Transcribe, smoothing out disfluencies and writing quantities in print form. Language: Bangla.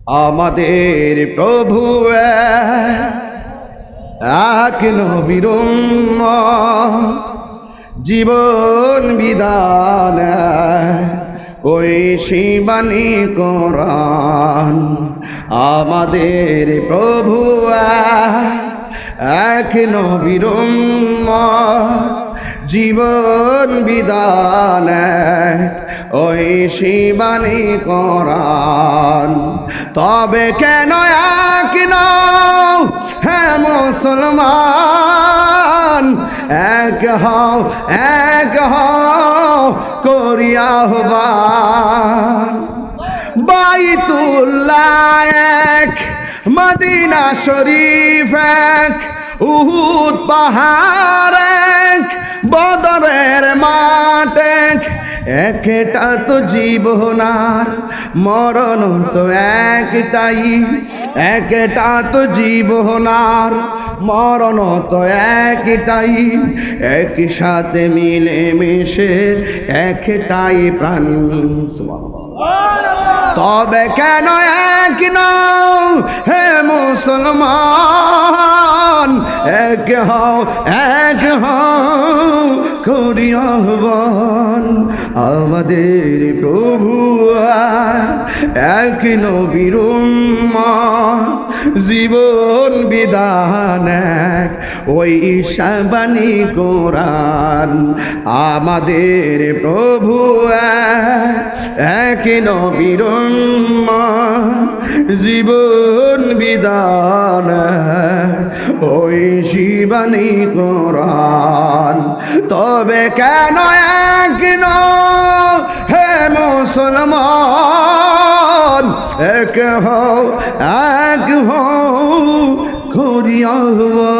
আমাদের প্রভু এক নবীর উম্মত, জীবন বিধান ওই শিবানী কোরআন। আমাদের প্রভু এক নবীর উম্মত, জীবন বিধান ওই শিবানী কোরআন। তবে কেন এক নও হে মুসলমান, এক হও করি আহ্বান। বাইতুল্লাহ এক, মদিনা শরীফ এক, উহুদ পাহাড় এক, বদরের মাঠ এক। একটা তো জীবনার মরণ তো একটাই, একটা তো জীবনার মরণ তো একটাই। একই সাথে মিলে মিশে একটাই প্রাণ। তবে কেন এক নও হে মুসলমান, এক হও করি আহ্বান। আমাদের প্রভু এক নবীর উম্মত, জীবন বিধান এক ওই শিবানী কোরআন। আমাদের প্রভু এক নবীর উম্মত, জীবন বিধান ওই শিবানী কোরআন। তবে কেন এক নও হে মুসলমান, এক হও করি আহ্বান।